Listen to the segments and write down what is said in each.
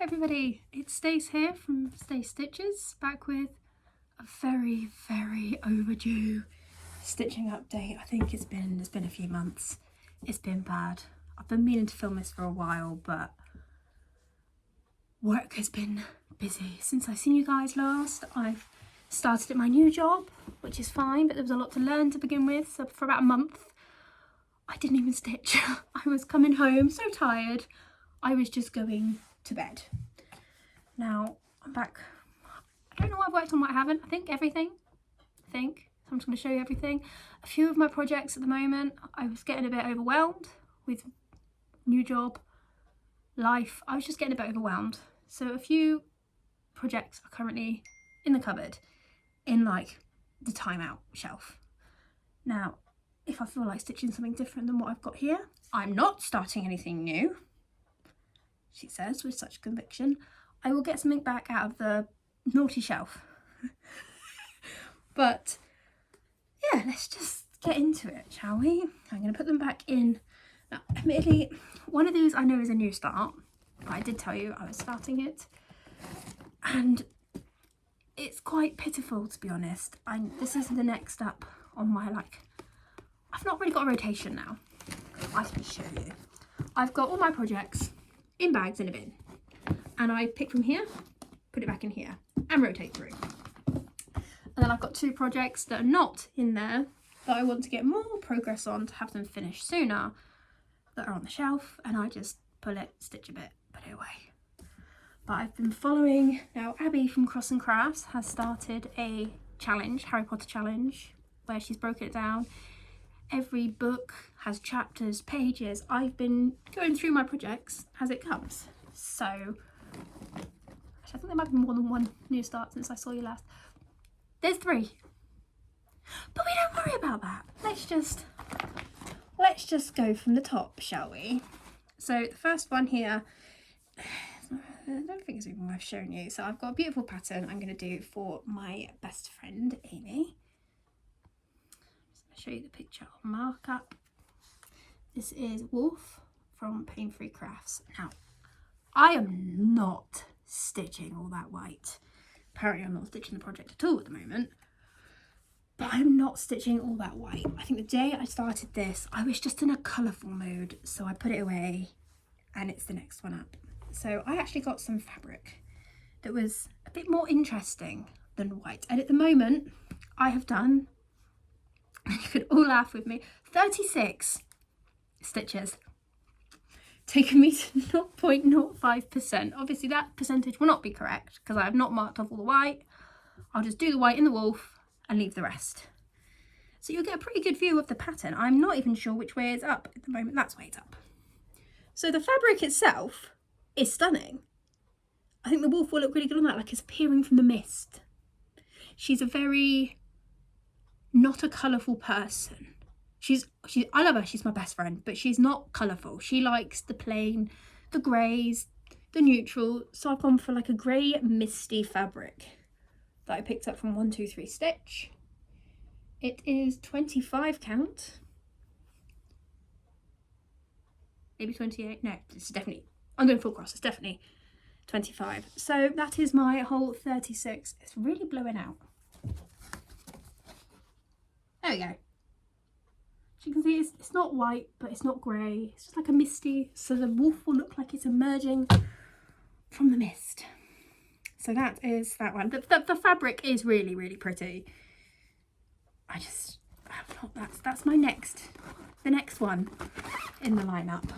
everybody, it's Stace here from Stace Stitches, back with a very overdue stitching update. I think it's been a few months. It's been bad. I've been meaning to film this for a while, but work has been busy. Since I've seen you guys last, I've started at my new job, which is fine, but there was a lot to learn to begin with. So for about a month, I didn't even stitch. I was coming home so tired, I was just going to bed. Now I'm back. I don't know what I've worked on, what I haven't. I think everything. So I'm just going to show you everything. A few of my projects at the moment, I was getting a bit overwhelmed with new job, life. I was just getting a bit overwhelmed. So a few projects are currently in the cupboard, in like the timeout shelf. Now, if I feel like stitching something different than what I've got here, I'm not starting anything new, she says with such conviction. I will get something back out of the naughty shelf. But yeah, let's just get into it, shall we? I'm going to put them back in. Now, admittedly, one of these I know is a new start, but I did tell you I was starting it, and it's quite pitiful, to be honest. This is the next step on my, I've not really got a rotation now. I can show you. I've got all my projects in bags in a bin, and I pick from here, put it back in here, and rotate through. And then I've got two projects that are not in there that I want to get more progress on to have them finished sooner, that are on the shelf, and I just pull it, stitch a bit, put it away. But I've been following, now Abby from Cross and Crafts has started a challenge, Harry Potter challenge, where she's broken it down. Every book has chapters, pages. I've been going through my projects as it comes. So, actually, I think there might be more than one new start since I saw you last. There's 3. But we don't worry about that. Let's just go from the top, shall we? So the first one here, I don't think it's even worth showing you. So I've got a beautiful pattern I'm going to do for my best friend, Amy. Show you the picture of markup. This is Wolf from Pain Free Crafts. Now, I am not stitching all that white. Apparently I'm not stitching the project at all at the moment, but I'm not stitching all that white. I think the day I started this, I was just in a colourful mood, so I put it away, and it's the next one up. So I actually got some fabric that was a bit more interesting than white, and at the moment I have done, and you could all laugh with me, 36 stitches, taken me to 0.05%. Obviously that percentage will not be correct because I have not marked off all the white. I'll just do the white in the wolf and leave the rest. So you'll get a pretty good view of the pattern. I'm not even sure which way it's up at the moment. That's way it's up. So the fabric itself is stunning. I think the wolf will look really good on that, like it's appearing from the mist. She's a very not a colourful person. I love her, she's my best friend, but she's not colourful. She likes the plain, the greys, the neutral. So I've gone for like a grey misty fabric that I picked up from 123 Stitch. It is 25 count. Maybe 28. No, it's definitely, I'm going full cross, it's definitely 25. So that is my whole 36. It's really blowing out. There we go. As you can see, it's not white, but it's not grey. It's just like a misty, so the wolf will look like it's emerging from the mist. So that is that one. The fabric is really pretty. That's my the next one in the lineup.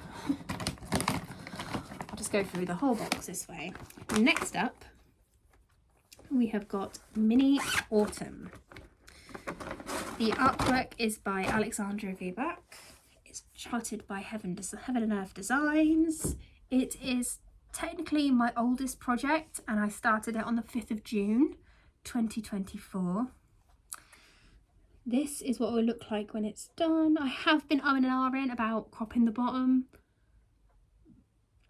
I'll just go through the whole box this way. Next up, we have got Mini Autumn. The artwork is by Alexandra Vibak. It's charted by Heaven and Earth Designs. It is technically my oldest project, and I started it on the 5th of June 2024. This is what it will look like when it's done. I have been umming and ahhing about cropping the bottom,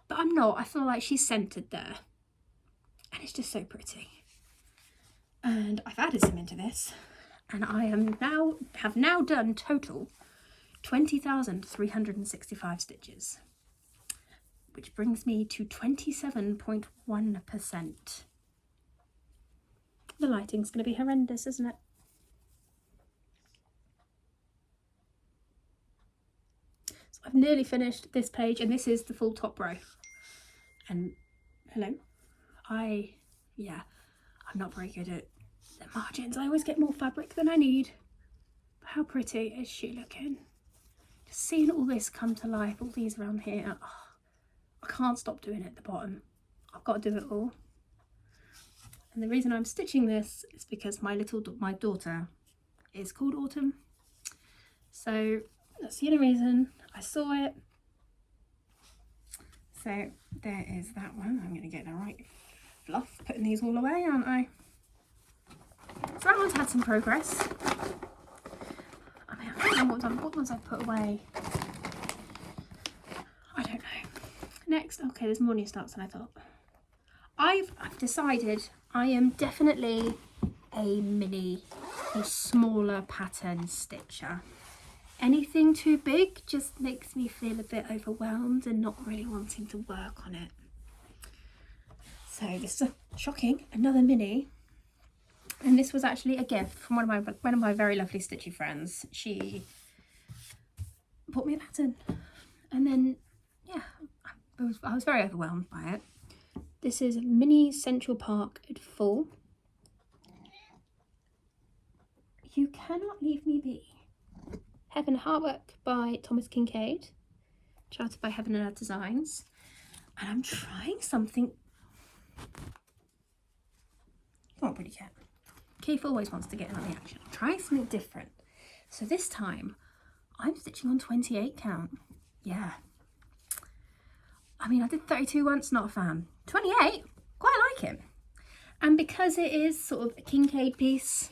but I'm not. I feel like she's centered there, and it's just so pretty. And I've added some into this, and I have now done total 20,365 stitches. which brings me to 27.1%. The lighting's going to be horrendous, isn't it? So I've nearly finished this page, and this is the full top row. And hello, I'm not very good at the margins. I always get more fabric than I need. But how pretty is she looking? Just seeing all this come to life, all these around here. Oh, I can't stop doing it at the bottom. I've got to do it all. And the reason I'm stitching this is because my daughter is called Autumn. So that's the only reason I saw it. So there is that one. I'm going to get the right fluff putting these all away, aren't I? So that one's had some progress. I mean, I don't know what ones I've put away. I don't know. Next, okay, there's more new starts than I thought. I've decided I am definitely a smaller pattern stitcher. Anything too big just makes me feel a bit overwhelmed and not really wanting to work on it. So this is another mini. And this was actually a gift from one of my very lovely stitchy friends. She bought me a pattern, and then yeah, I was very overwhelmed by it. This is Mini Central Park at full. You Cannot Leave Me Be. Heaven Heartwork by Thomas Kincaid, charted by Heaven and Earth Designs. And I'm trying something. Come on, pretty cat. Keith always wants to get in on the action. I'm trying something different. So this time, I'm stitching on 28 count. Yeah. I mean, I did 32 once, not a fan. 28, quite like it. And because it is sort of a Kincaid piece,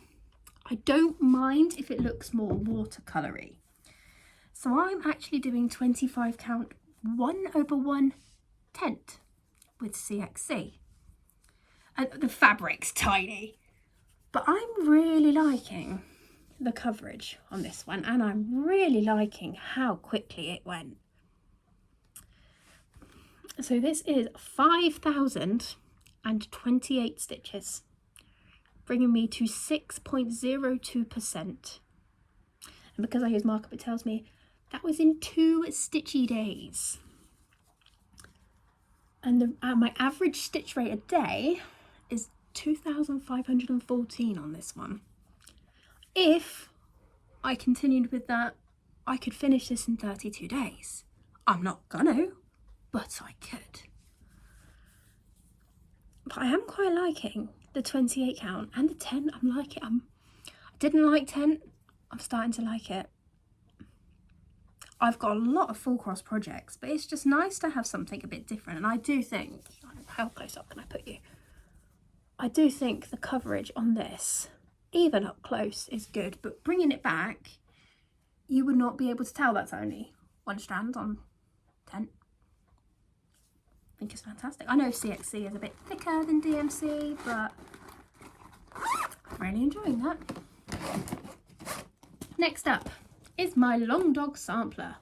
I don't mind if it looks more watercolory. So I'm actually doing 25 count 1/1 tent with CXC. And the fabric's tiny. But I'm really liking the coverage on this one, and I'm really liking how quickly it went. So this is 5,028 stitches, bringing me to 6.02%. And because I use markup, it tells me that was in 2 stitchy days. And my average stitch rate a day is 2,514 on this one. If I continued with that, I could finish this in 32 days. I'm not gonna, but I could. But I am quite liking the 28 count and the 10. I'm liking it. I didn't like 10. I'm starting to like it. I've got a lot of full cross projects, but it's just nice to have something a bit different. And I do think, how close up can I put you? I do think the coverage on this, even up close, is good, but bringing it back, you would not be able to tell that's only one strand on 10. I think it's fantastic. I know CXC is a bit thicker than DMC, but I'm really enjoying that. Next up is my Long Dog sampler.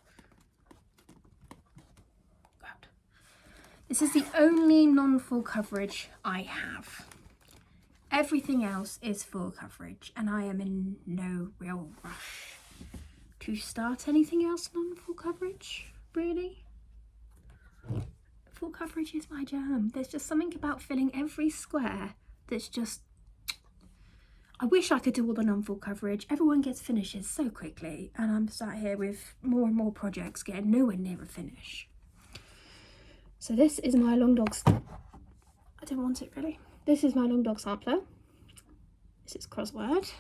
God. This is the only non-full coverage I have. Everything else is full coverage, and I am in no real rush to start anything else non-full coverage, really. Full coverage is my jam. There's just something about filling every square that's just... I wish I could do all the non-full coverage. Everyone gets finishes so quickly, and I'm sat here with more and more projects getting nowhere near a finish. So this is my Long Dog... I didn't want it, really. This is my Long Dog sampler. This is crossword.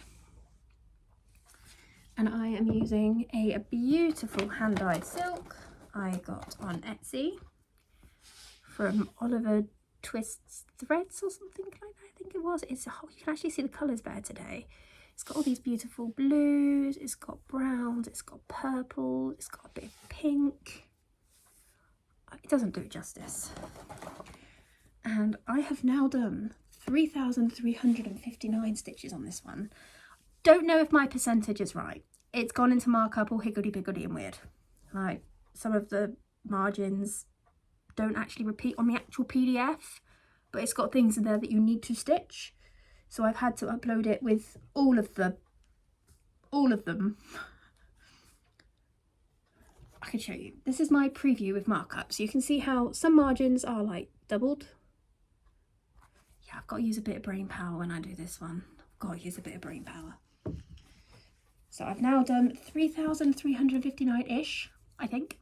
And I am using a beautiful hand-dyed silk I got on Etsy from Oliver Twist's Threads or something like that, I think it was. It's you can actually see the colours better today. It's got all these beautiful blues, it's got browns, it's got purple, it's got a bit of pink. It doesn't do it justice. And I have now done 3,359 stitches on this one. Don't know if my percentage is right. It's gone into markup all higgledy-piggledy and weird. Like, some of the margins don't actually repeat on the actual PDF, but it's got things in there that you need to stitch. So I've had to upload it with all of them. I can show you. This is my preview with markups. You can see how some margins are like doubled. Yeah, I've got to use a bit of brain power when I do this one. I've got to use a bit of brain power. So I've now done 3,359-ish, I think,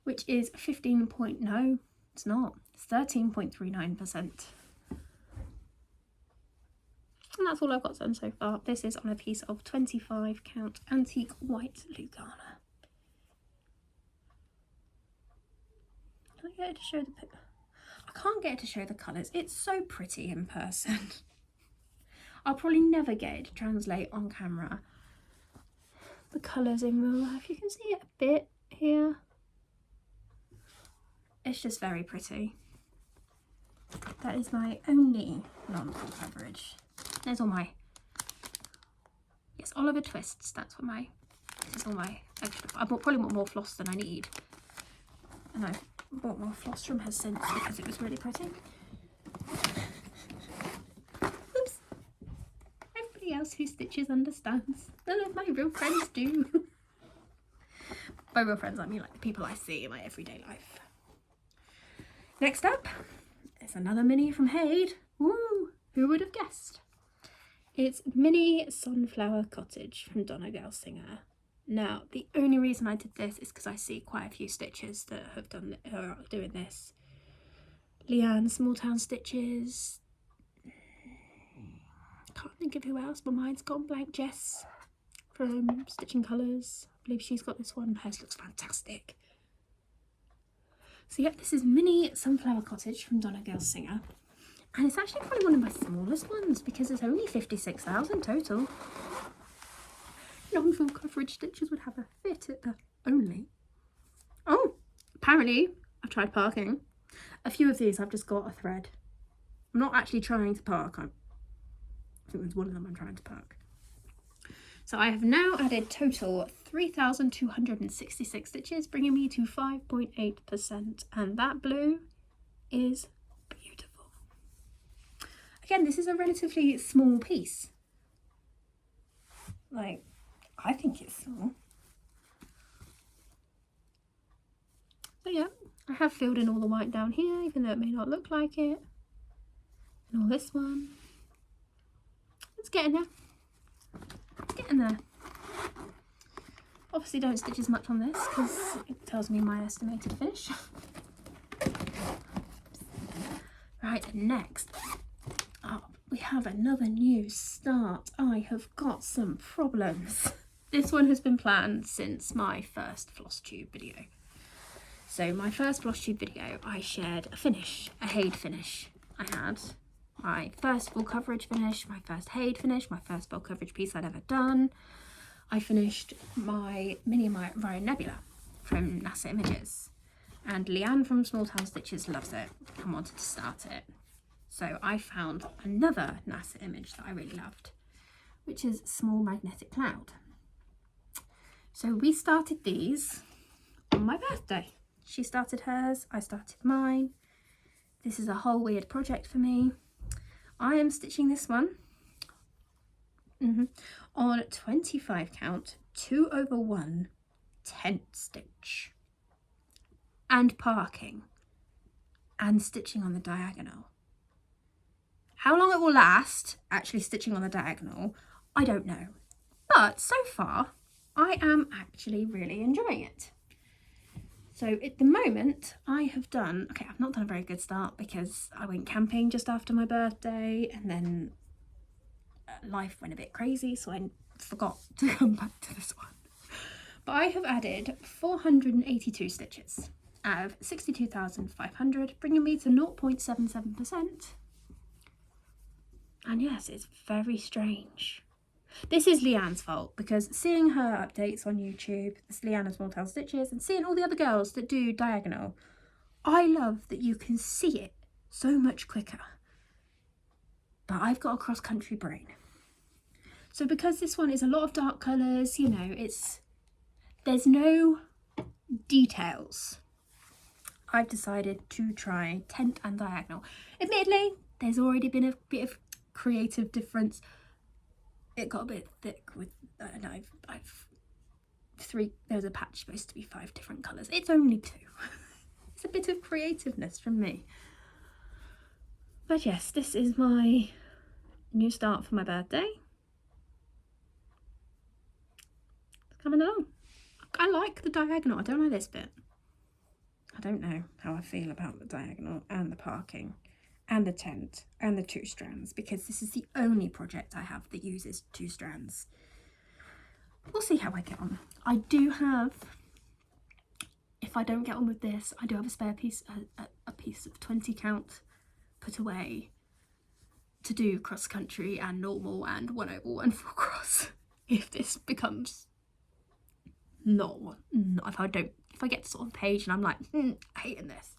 which is 15 point, no, it's not, it's 13.39%. And that's all I've got done so far. This is on a piece of 25 count antique white Lugana. Can I get it to show the picture? I can't get it to show the colours. It's so pretty in person. I'll probably never get it to translate on camera the colours in real life. You can see it a bit here. It's just very pretty. That is my only non-full coverage. There's all my, yes, Oliver Twists. That's what my, this is all my extra. I probably bought more floss than I need. And I bought more floss from her since because it was really pretty. Oops. Everybody else who stitches understands. None of my real friends do. By real friends, I mean like the people I see in my everyday life. Next up is another mini from Haid. Woo! Who would have guessed? It's Mini Sunflower Cottage from Donna Gelsinger. Now, the only reason I did this is because I see quite a few stitches that have done are doing this. Leanne Small Town Stitches. Can't think of who else. My mind's gone blank. Jess from Stitching Colours. I believe she's got this one. Hers looks fantastic. So yeah, this is Mini Sunflower Cottage from Donna Gelsinger. And it's actually probably one of my smallest ones because it's only 56,000 total. Non-full coverage stitches would have a fit at the only. Oh, apparently I've tried parking. A few of these I've just got a thread. I'm not actually trying to park. I think there's one of them I'm trying to park. So I have now added total 3,266 stitches, bringing me to 5.8%. And that blue is beautiful. Again, this is a relatively small piece. Like, I think it's small. But yeah, I have filled in all the white down here, even though it may not look like it. And all this one. It's getting there. It's getting there. Obviously don't stitch as much on this because it tells me my estimated finish. Right, next up we have another new start. I have got some problems. This one has been planned since my first Flosstube video. So my first Flosstube video, I shared a finish, a Haid finish. I had my first full coverage finish, my first Haid finish, my first full coverage piece I'd ever done. I finished my mini Ryan Nebula from NASA Images. And Leanne from Small Town Stitches loves it and wanted to start it. So I found another NASA image that I really loved, which is Small Magnetic Cloud. So we started these on my birthday. She started hers, I started mine. This is a whole weird project for me. I am stitching this one on 25 count, 2/1 tent stitch. And parking and stitching on the diagonal. How long it will last actually stitching on the diagonal, I don't know. But so far, I am actually really enjoying it. So at the moment, I have done, okay, I've not done a very good start because I went camping just after my birthday and then life went a bit crazy, so I forgot to come back to this one. But I have added 482 stitches out of 62,500, bringing me to 0.77%. And yes, it's very strange. This is Leanne's fault because seeing her updates on YouTube, this Leanne Small Town Stitches, and seeing all the other girls that do diagonal, I love that you can see it so much quicker. But I've got a cross-country brain. So because this one is a lot of dark colours, you know, there's no details. I've decided to try tent and diagonal. Admittedly, there's already been a bit of creative difference. It got a bit thick with, and I've three, there's a patch supposed to be 5 different colours. It's only 2. It's a bit of creativeness from me. But yes, this is my new start for my birthday. It's coming along. I like the diagonal. I don't like this bit. I don't know how I feel about the diagonal and the parking and the tent and the 2 strands, because this is the only project I have that uses 2 strands. We'll see how I get on. I do have, if I don't get on with this, I do have a spare piece, a piece of 20 count put away to do cross country and normal and 1 oval and 4 cross. If this becomes not if I get to sort of page and I'm like, hating this,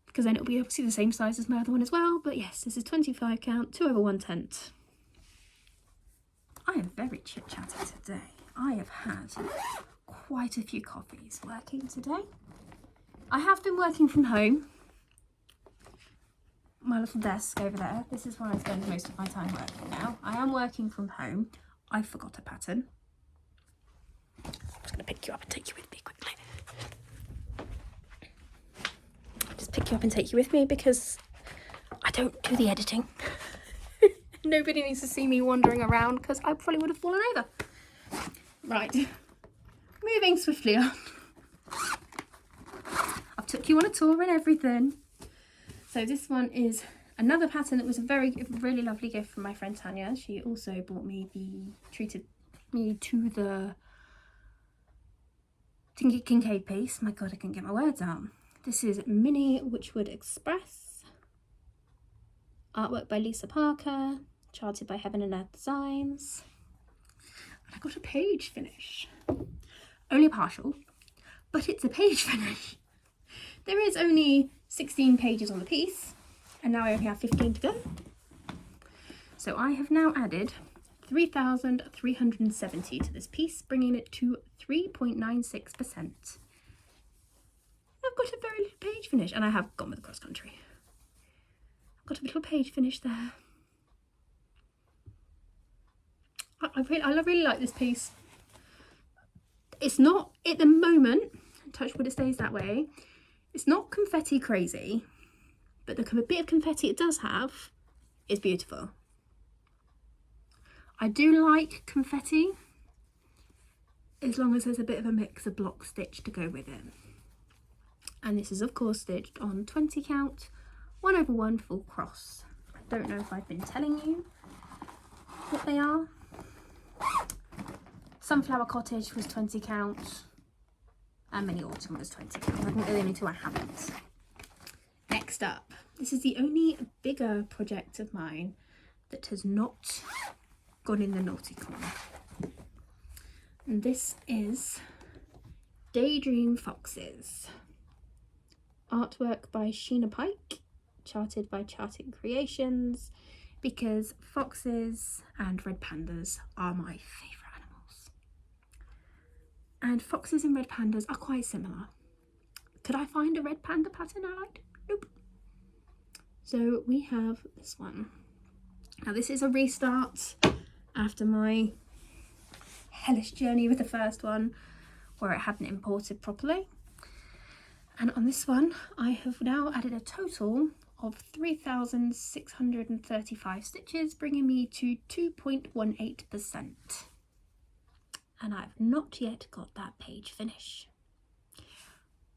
because then it'll be obviously the same size as my other one as well. But yes, this is 25 count, 2 over 1 tent. I am very chit-chatty today. I have had quite a few coffees working today. I have been working from home. My little desk over there, this is where I spend most of my time working now. I am working from home. I forgot a pattern. I'm just going to pick you up and take you with me quickly. Just pick you up and take you with me because I don't do the editing. Nobody needs to see me wandering around because I probably would have fallen over. Right, moving swiftly on. I've took you on a tour and everything. So this one is another pattern that was a really lovely gift from my friend Tanya. She also bought me treated me to the Kincaid piece. My God, I can't get my words out. This is Mini Witchwood Express. Artwork by Lisa Parker. Charted by Heaven and Earth Designs. And I got a page finish. Only partial, but it's a page finish. There is only 16 pages on the piece, and now I only have 15 to go. So I have now added 3,370 to this piece, bringing it to 3.96%. I've got a very little page finish, and I have gone with the cross country. I've got a little page finish there. I really like this piece. It's not, at the moment, touch wood it stays that way, it's not confetti crazy, but the bit of confetti it does have is beautiful. I do like confetti as long as there's a bit of a mix of block stitch to go with it. And this is of course stitched on 20 count, 1 over 1 full cross. I don't know if I've been telling you what they are. Sunflower Cottage was 20 count and Mini Autumn was 20 count. I think they're the only 2 I haven't. Next up, this is the only bigger project of mine that has not gone in the naughty corner. And this is Daydream Foxes. Artwork by Sheena Pike, charted by Charting Creations, because foxes and red pandas are my favourite animals. And foxes and red pandas are quite similar. Could I find a red panda pattern I liked? Nope. So we have this one. Now this is a restart after my hellish journey with the first one where it hadn't imported properly. And on this one I have now added a total of 3,635 stitches, bringing me to 2.18%. And I've not yet got that page finish.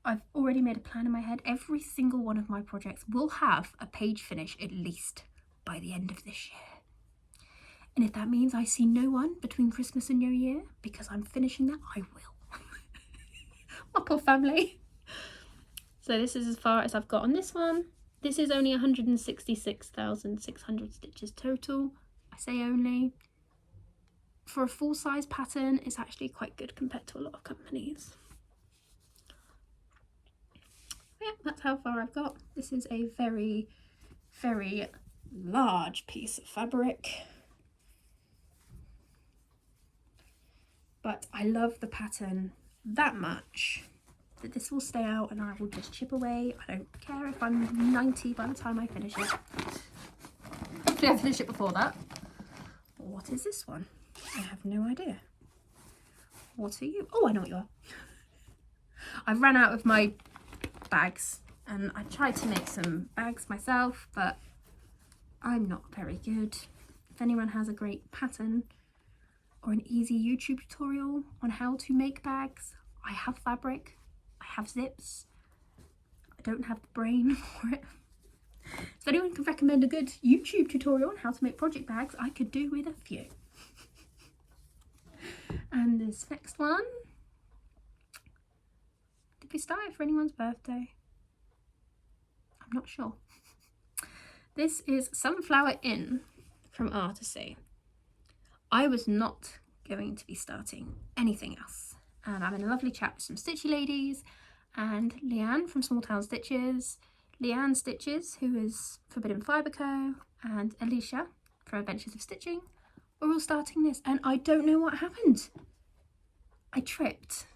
I've already made a plan in my head. Every single one of my projects will have a page finish at least by the end of this year. And if that means I see no one between Christmas and New Year because I'm finishing that, I will. My poor family. So this is as far as I've got on this one. This is only 166,600 stitches total. I say only. For a full-size pattern, it's actually quite good compared to a lot of companies. Yeah, that's how far I've got. This is a very, very large piece of fabric. But I love the pattern that much that this will stay out and I will just chip away. I don't care if I'm 90 by the time I finish it. Hopefully I finish it before that. What is this one? I have no idea. What are you? Oh, I know what you are. I've run out of my bags and I tried to make some bags myself, but I'm not very good. If anyone has a great pattern or an easy YouTube tutorial on how to make bags, I have fabric, I have zips. I don't have the brain for it. If anyone can recommend a good YouTube tutorial on how to make project bags, I could do with a few. And this next one, did we start it for anyone's birthday? I'm not sure. This is Sunflower Inn from Artisy. I was not going to be starting anything else. And I'm in a lovely chat with some stitchy ladies and Leanne from Small Town Stitches, Leanne Stitches, who is Forbidden Fibre Co, and Alicia from Adventures of Stitching. We're all starting this and I don't know what happened. I tripped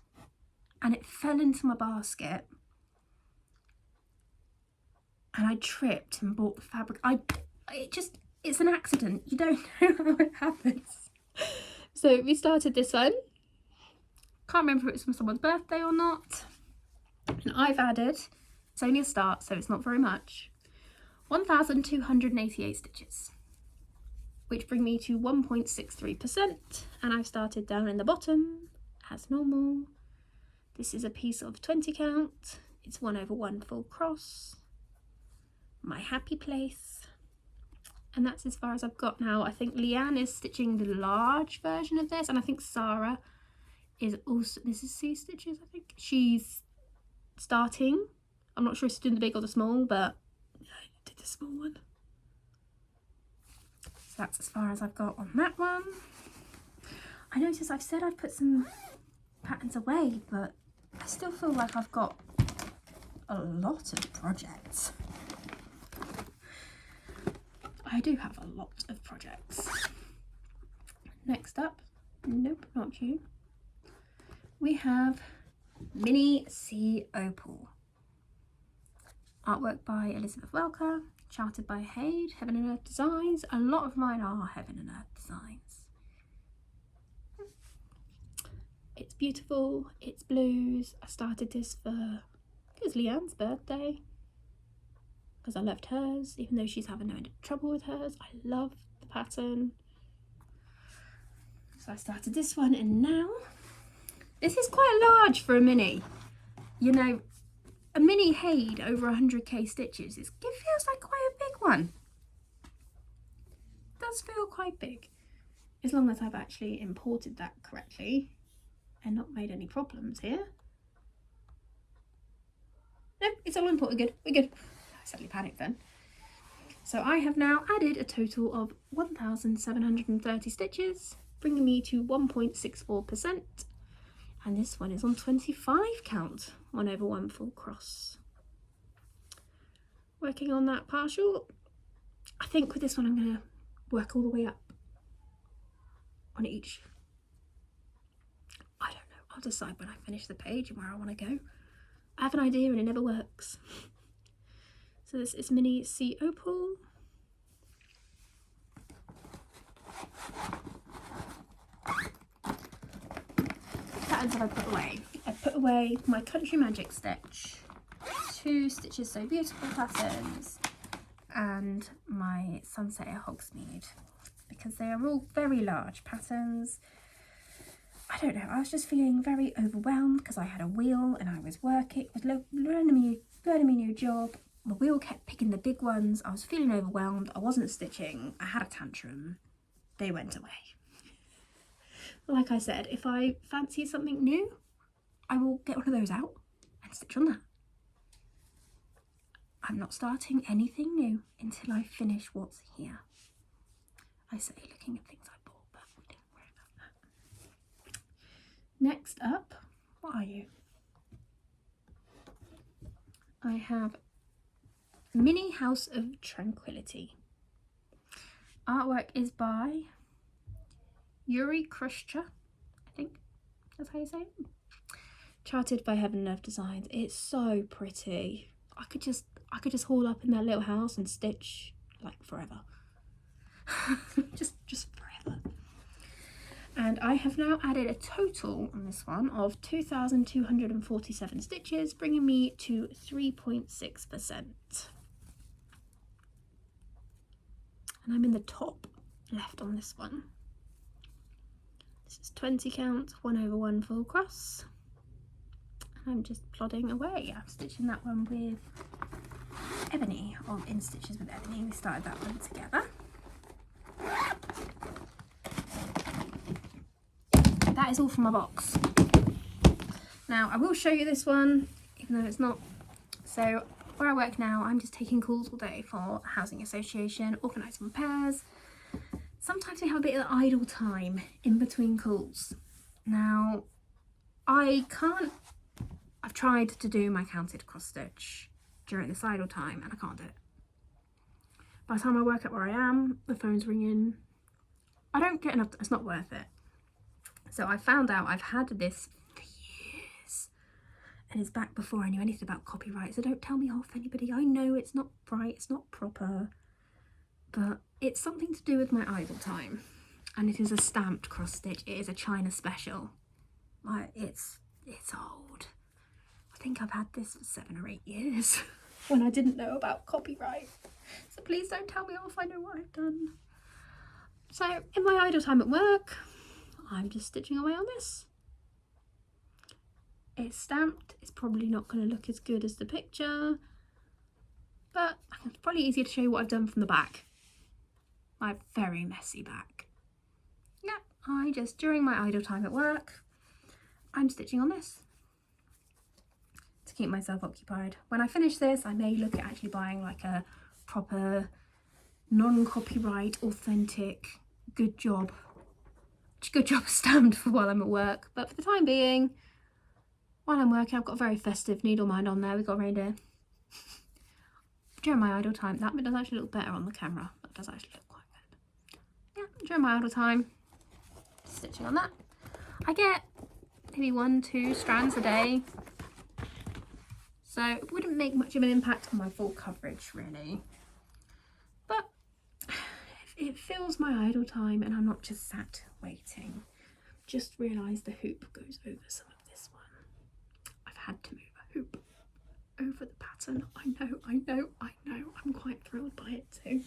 and it fell into my basket and I tripped and bought the fabric. It's an accident. You don't know how it happens. So we started this one. Can't remember if it was someone's birthday or not. And I've added, it's only a start, so it's not very much, 1,288 stitches, which bring me to 1.63%. And I've started down in the bottom as normal. This is a piece of 20 count. It's 1/1 full cross. My happy place. And that's as far as I've got now. I think Leanne is stitching the large version of this, and I think Sarah is also, this is C Stitches, I think. She's starting. I'm not sure if she's doing the big or the small, but I did the small one. So that's as far as I've got on that one. I noticed I've said I've put some patterns away, but I still feel like I've got a lot of projects. I do have a lot of projects. Next up, nope, not you. We have Mini Sea Opal. Artwork by Elizabeth Welker, charted by Hayde, Heaven and Earth Designs. A lot of mine are Heaven and Earth Designs. It's beautiful, it's blues. I started this for, it was Leanne's birthday, because I loved hers, even though she's having no end of trouble with hers. I love the pattern. So I started this one, and now, this is quite large for a mini. You know, a mini Hayde over 100k stitches, it feels like quite a big one. It does feel quite big, as long as I've actually imported that correctly and not made any problems here. No, it's all imported good, we're good. I suddenly panicked then. So I have now added a total of 1,730 stitches, bringing me to 1.64%. And this one is on 25 count, 1/1 full cross. Working on that partial. I think with this one I'm going to work all the way up on each. I don't know, I'll decide when I finish the page and where I want to go. I have an idea and it never works. So this is Mini Sea Opal. Patterns have I put away? I put away my Country Magic Stitch, 2 Stitches So Beautiful patterns, and my Sunset at Hogsmeade, because they are all very large patterns. I don't know, I was just feeling very overwhelmed because I had a wheel and I was working, learning a new job. The wheel kept picking the big ones. I was feeling overwhelmed. I wasn't stitching. I had a tantrum. They went away. Like I said, if I fancy something new, I will get one of those out and stitch on that. I'm not starting anything new until I finish what's here. I say looking at things I bought, but we don't worry about that. Next up, what are you? I have Mini House of Tranquility. Artwork is by Yuri Krushcha, I think that's how you say it. Charted by Heaven and Earth Designs. It's so pretty. I could just haul up in that little house and stitch like forever. just forever. And I have now added a total on this one of 2,247 stitches, bringing me to 3.6%. And I'm in the top left on this one. This is 20 count, 1/1 full cross. And I'm just plodding away. I'm stitching that one with Ebony, or in Stitches with Ebony. We started that one together. That is all from my box. Now I will show you this one, even though it's not. So where I work now, I'm just taking calls all day for a housing association, organising repairs. Sometimes we have a bit of idle time in between calls. Now I've tried to do my counted cross stitch during this idle time and I can't do it. By the time I work out where I am, the phone's ringing. I don't get enough, it's not worth it. So I found out I've had this for years and it's back before I knew anything about copyright, so don't tell me off anybody. I know it's not right, it's not proper, but it's something to do with my idle time, and it is a stamped cross stitch. It is a China special. Like it's old. I think I've had this for 7 or 8 years when I didn't know about copyright, so please don't tell me off. I know what I've done. So in my idle time at work, I'm just stitching away on this. It's stamped. It's probably not going to look as good as the picture, but it's probably easier to show you what I've done from the back. My very messy back. Yeah, during my idle time at work, I'm stitching on this to keep myself occupied. When I finish this, I may look at actually buying like a proper non-copyright, authentic, good job stamped for while I'm at work. But for the time being, while I'm working, I've got a very festive needle mind on there. We've got a reindeer. During my idle time, that bit does actually look better on the camera. That does actually look quite good. Yeah, during my idle time, stitching on that. I get maybe 1-2 strands a day, so it wouldn't make much of an impact on my full coverage really. But it fills my idle time and I'm not just sat waiting. Just realised the hoop goes over some of this one. I've had to move a hoop over the pattern. I know. I'm quite thrilled by it too.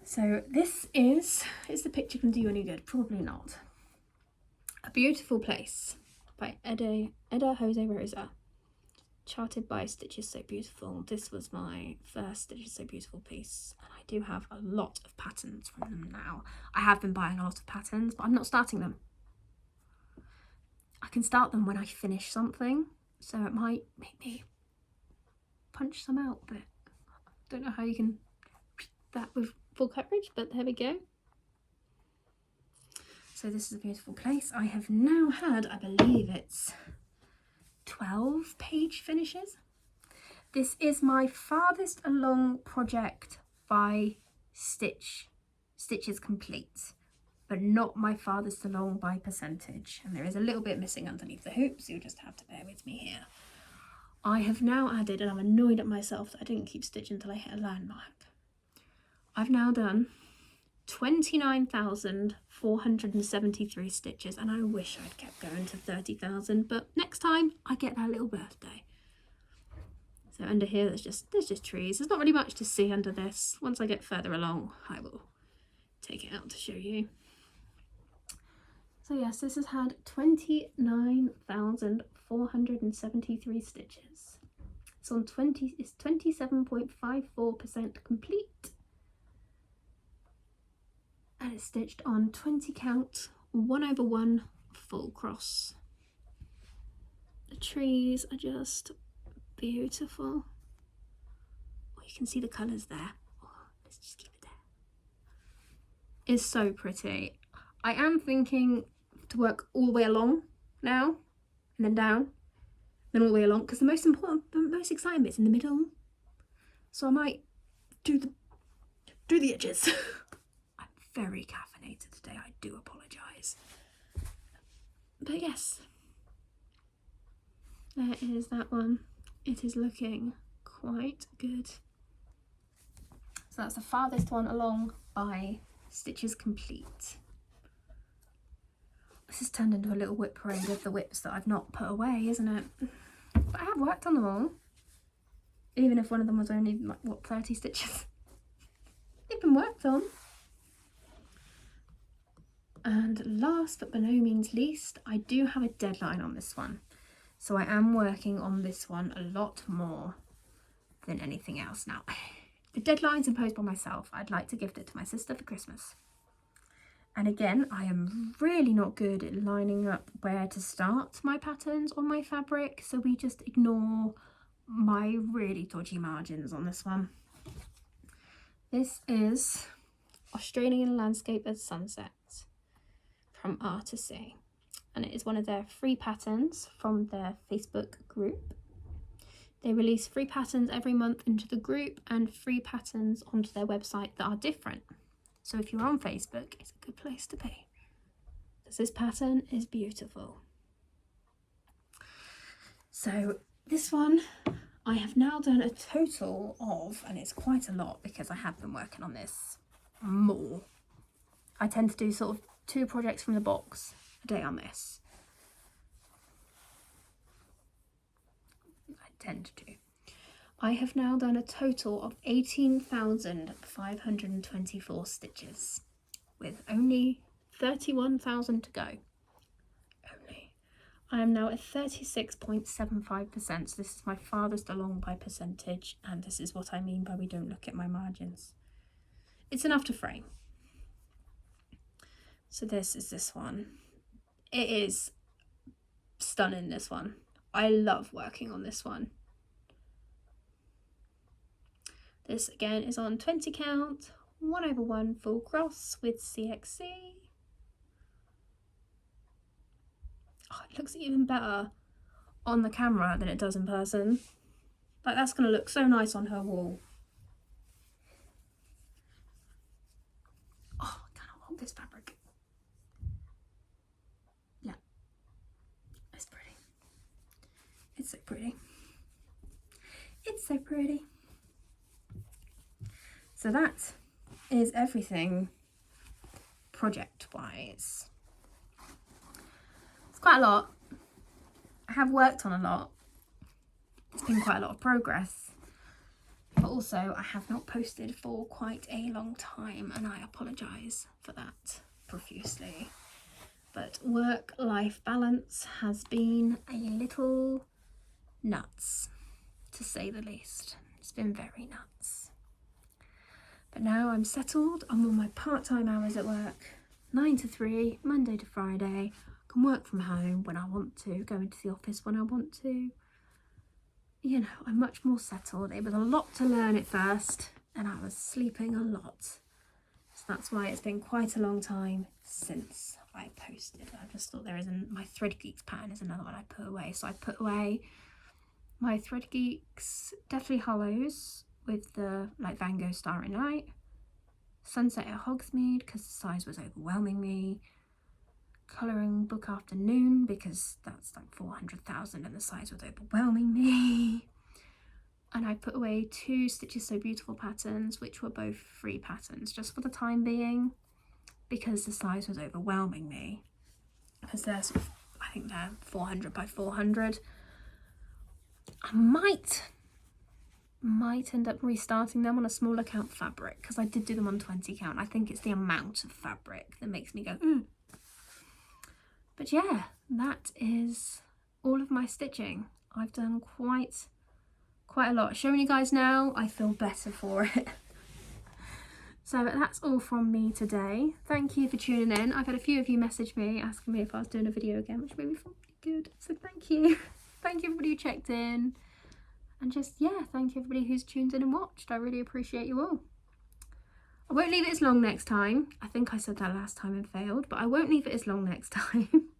So this is the picture going to do you any good? Probably not. A Beautiful Place by Eda Jose Rosa. Charted by Stitches So Beautiful. This was my first Stitches So Beautiful piece, and I do have a lot of patterns from them now. I have been buying a lot of patterns, but I'm not starting them. I can start them when I finish something, so it might make me punch some out, but I don't know how you can that with full coverage, but there we go. So this is A Beautiful Place. I have now had, I believe it's 12 page finishes. This is my farthest along project by stitches complete, but not my farthest along by percentage, and there is a little bit missing underneath the hoop, so you'll just have to bear with me here. I have now added, and I'm annoyed at myself that I didn't keep stitching until I hit a landmark. I've now done 29,473 stitches, and I wish I'd kept going to 30,000, but next time I get that little birthday. So under here there's just trees. There's not really much to see under this. Once I get further along I will take it out to show you. So yes, this has had 29,473 stitches. It's on 27.54% complete. And it's stitched on 20 count, 1/1 full cross. The trees are just beautiful. Oh, you can see the colours there. Oh, let's just keep it there. It's so pretty. I am thinking to work all the way along now, and then down, then all the way along, because the most exciting bit's in the middle. So I might do the edges. Very caffeinated today, I do apologise. But yes, there is that one. It is looking quite good. So that's the farthest one along by stitches complete. This has turned into a little WIP parade of the WIPs that I've not put away, isn't it? But I have worked on them all. Even if one of them was only, like, what, 30 stitches? They've been worked on. And last but by no means least, I do have a deadline on this one. So I am working on this one a lot more than anything else now. The deadline's imposed by myself. I'd like to gift it to my sister for Christmas. And again, I am really not good at lining up where to start my patterns on my fabric, so we just ignore my really dodgy margins on this one. This is Australian Landscape at Sunset from R to C, and it is one of their free patterns from their Facebook group. They release free patterns every month into the group and free patterns onto their website that are different. So if you're on Facebook, it's a good place to be, because this pattern is beautiful. So this one, I have now done a total of, and it's quite a lot because I have been working on this more. I tend to do sort of 2 projects from the box a day on this. I tend to do. I have now done a total of 18,524 stitches with only 31,000 to go. Only. I am now at 36.75%, so this is my farthest along by percentage, and this is what I mean by we don't look at my margins. It's enough to frame. So this is this one. It is stunning, this one. I love working on this one. This again is on 20 count, 1/1 full cross with CXC. Oh, it looks even better on the camera than it does in person. Like, that's going to look so nice on her wall. Oh, I cannot hold this fabric. Yeah, it's pretty. It's so pretty. It's so pretty. So that is everything project-wise. It's quite a lot. I have worked on a lot. It's been quite a lot of progress. But also, I have not posted for quite a long time, and I apologise for that profusely. But work-life balance has been a little nuts, to say the least. It's been very nuts. But now I'm settled. I'm on my part-time hours at work, 9 to 3, Monday to Friday. I can work from home when I want to, go into the office when I want to. You know, I'm much more settled. It was a lot to learn at first, and I was sleeping a lot. So that's why it's been quite a long time since I posted. I just thought my Thread Geeks pattern is another one I put away. So I put away my Thread Geeks Deathly Hollows with the Van Gogh Starry Night, Sunset at Hogsmeade because the size was overwhelming me, Colouring Book Afternoon because that's like 400,000 and the size was overwhelming me, and I put away 2 Stitches So Beautiful patterns, which were both free patterns just for the time being because the size was overwhelming me, because they're sort of, I think they're 400 by 400. I might end up restarting them on a smaller count fabric because I did do them on 20 count. I think it's the amount of fabric that makes me go But yeah, that is all of my stitching. I've done quite a lot. Showing you guys now, I feel better for it. So that's all from me today. Thank you for tuning in. I've had a few of you message me asking me if I was doing a video again, which made me feel really good. So thank you. Thank you everybody who checked in. And just, yeah, thank you everybody who's tuned in and watched. I really appreciate you all. I won't leave it as long next time. I think I said that last time and failed, but I won't leave it as long next time.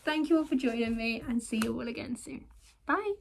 Thank you all for joining me, and see you all again soon. Bye.